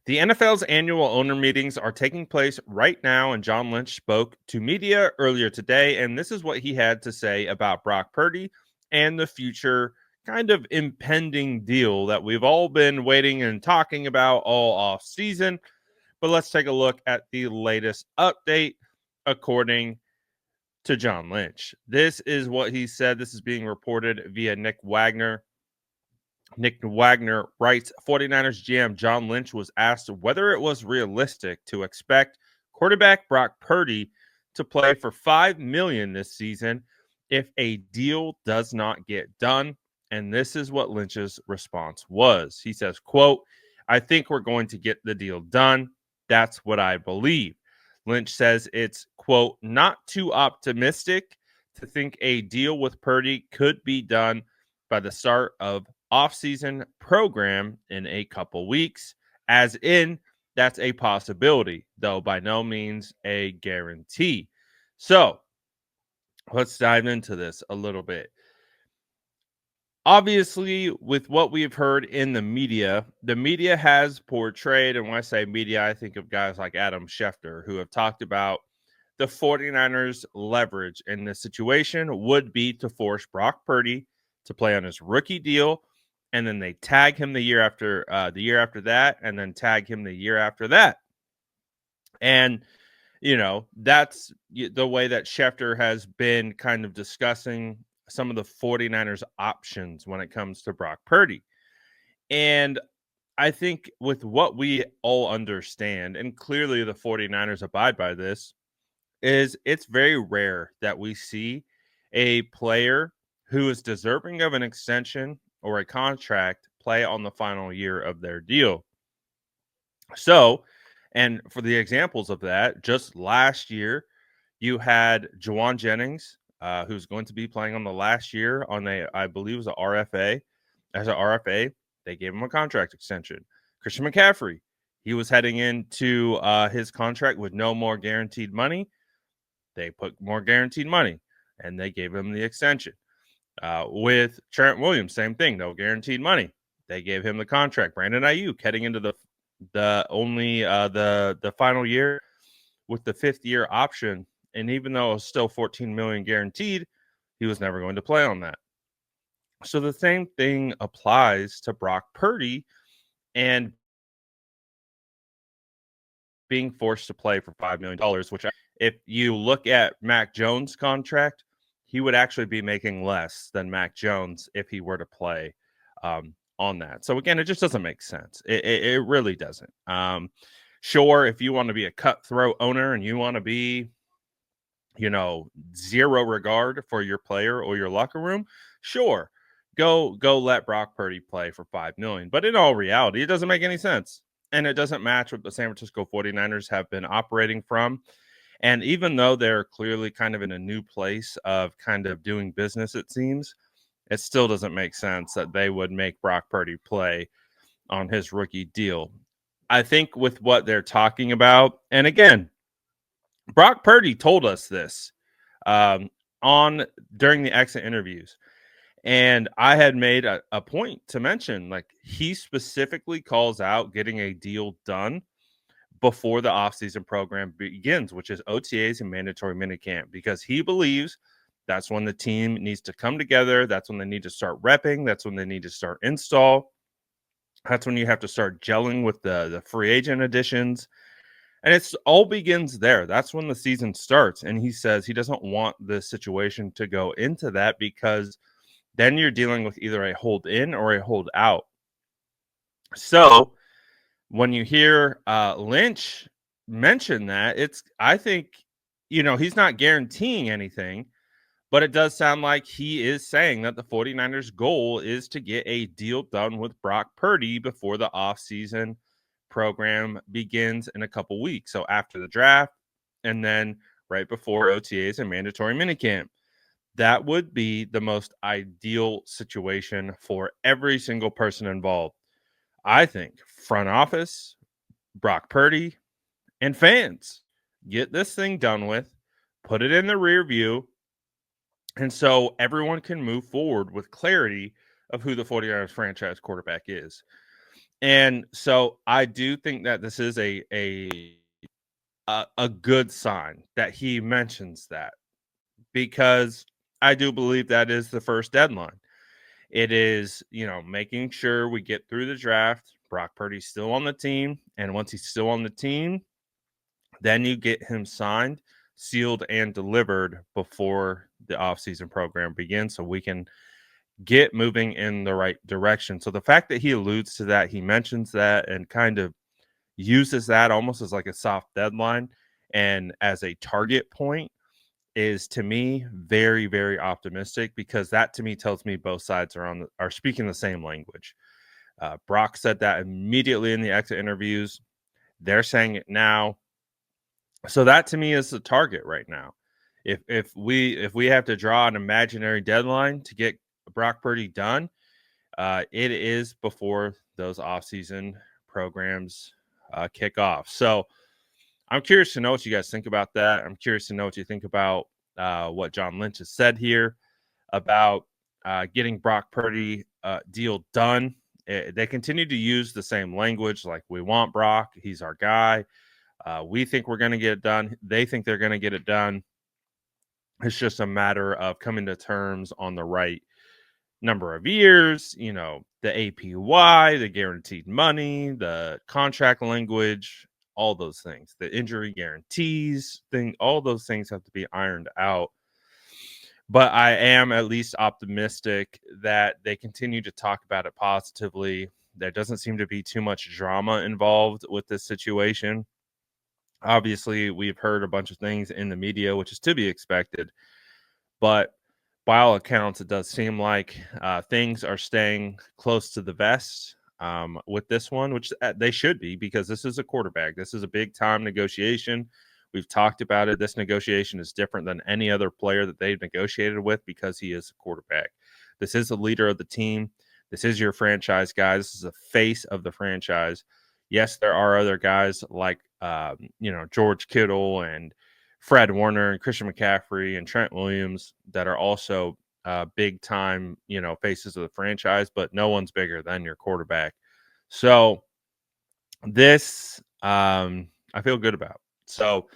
The NFL's annual owner meetings are taking place right now, and John Lynch spoke to media earlier today, and this is what he had to say about Brock Purdy and the future kind of impending deal that we've all been waiting and talking about all off season. But let's take a look at the latest update according to John Lynch. This is what he said. This is being reported via Nick Wagner. Nick Wagner writes 49ers GM John Lynch was asked whether it was realistic to expect quarterback Brock Purdy to play for $5 million this season if a deal does not get done. And this is what Lynch's response was. He says, quote, I think we're going to get the deal done. That's what I believe. Lynch says it's, quote, not too optimistic to think a deal with Purdy could be done by the start of offseason program in a couple weeks, as in that's a possibility, though by no means a guarantee. So let's dive into this a little bit. Obviously, with what we've heard in the media has portrayed, and when I say media, I think of guys like Adam Schefter, who have talked about the 49ers' leverage in this situation would be to force Brock Purdy to play on his rookie deal, and then they tag him the year after that, and then tag him the year after that. And, that's the way that Schefter has been kind of discussing some of the 49ers options when it comes to Brock Purdy. And I think with what we all understand, and clearly the 49ers abide by this, is it's very rare that we see a player who is deserving of an extension or a contract play on the final year of their deal. So, and for the examples of that, just last year, you had Juwan Jennings, who's going to be playing on the last year on I believe it was an RFA. As an RFA, they gave him a contract extension. Christian McCaffrey, he was heading into his contract with no more guaranteed money. They put more guaranteed money, and they gave him the extension. With Trent Williams, same thing, no guaranteed money. They gave him the contract. Brandon Ayuk heading into the final year with the 5th year option, and even though it was still $14 million guaranteed, he was never going to play on that. So the same thing applies to Brock Purdy and being forced to play for $5 million, which if you look at Mac Jones' contract, he would actually be making less than Mac Jones if he were to play on that. So again, it just doesn't make sense. It really doesn't. Sure, if you want to be a cutthroat owner and you want to be, zero regard for your player or your locker room, sure, go let Brock Purdy play for $5 million. But in all reality, it doesn't make any sense. And it doesn't match what the San Francisco 49ers have been operating from. And even though they're clearly kind of in a new place of kind of doing business, it seems, it still doesn't make sense that they would make Brock Purdy play on his rookie deal. I think with what they're talking about, and again, Brock Purdy told us this during the exit interviews. And I had made a point to mention, like, he specifically calls out getting a deal done before the offseason program begins, which is OTAs and mandatory minicamp, because he believes that's when the team needs to come together. That's when they need to start repping. That's when they need to start install. That's when you have to start gelling with the free agent additions. And it's all begins there. That's when the season starts. And he says he doesn't want the situation to go into that because then you're dealing with either a hold in or a hold out. So when you hear Lynch mention that, I think, he's not guaranteeing anything, but it does sound like he is saying that the 49ers goal is to get a deal done with Brock Purdy before the offseason program begins in a couple weeks. So after the draft and then right before OTAs and mandatory minicamp. That would be the most ideal situation for every single person involved. I think front office, Brock Purdy, and fans get this thing done with, put it in the rear view, and so everyone can move forward with clarity of who the 49ers franchise quarterback is. And so I do think that this is a good sign that he mentions that, because I do believe that is the first deadline. It is, making sure we get through the draft. Brock Purdy's still on the team. And once he's still on the team, then you get him signed, sealed, and delivered before the offseason program begins so we can get moving in the right direction. So the fact that he alludes to that, he mentions that and kind of uses that almost as like a soft deadline and as a target point is, to me, very, very optimistic, because that to me tells me both sides are speaking the same language. Brock said that immediately in the exit interviews. They're saying it now. So that to me is the target right now. If we have to draw an imaginary deadline to get Brock Purdy done, it is before those offseason programs kick off. So I'm curious to know what you guys think about that. I'm curious to know what you think about what John Lynch has said here about getting Brock Purdy deal done. They continue to use the same language, like, we want Brock. He's our guy. We think we're going to get it done. They think they're going to get it done. It's just a matter of coming to terms on the right number of years, the APY, the guaranteed money, the contract language, all those things, the injury guarantees thing, all those things have to be ironed out. But I am at least optimistic that they continue to talk about it positively. There doesn't seem to be too much drama involved with this situation. Obviously, we've heard a bunch of things in the media, which is to be expected. But by all accounts, it does seem like things are staying close to the vest with this one, which they should be, because this is a quarterback. This is a big time negotiation. We've talked about it. This negotiation is different than any other player that they've negotiated with, because he is a quarterback. This is the leader of the team. This is your franchise guy. This is the face of the franchise. Yes, there are other guys like, George Kittle and Fred Warner and Christian McCaffrey and Trent Williams that are also big time, faces of the franchise, but no one's bigger than your quarterback. So this, I feel good about. So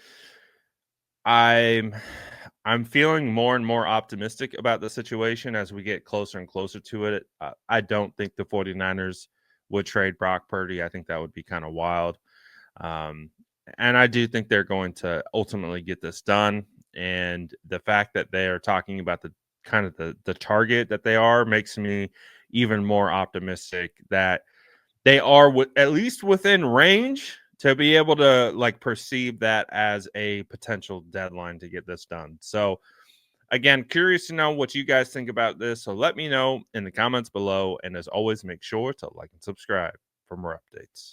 I'm feeling more and more optimistic about the situation as we get closer and closer to it. I don't think the 49ers would trade Brock Purdy. I think that would be kind of wild. And I do think they're going to ultimately get this done. And the fact that they are talking about the kind of the target that they are makes me even more optimistic that they are at least within range to be able to perceive that as a potential deadline to get this done. So again, curious to know what you guys think about this. So let me know in the comments below. And as always, make sure to like and subscribe for more updates.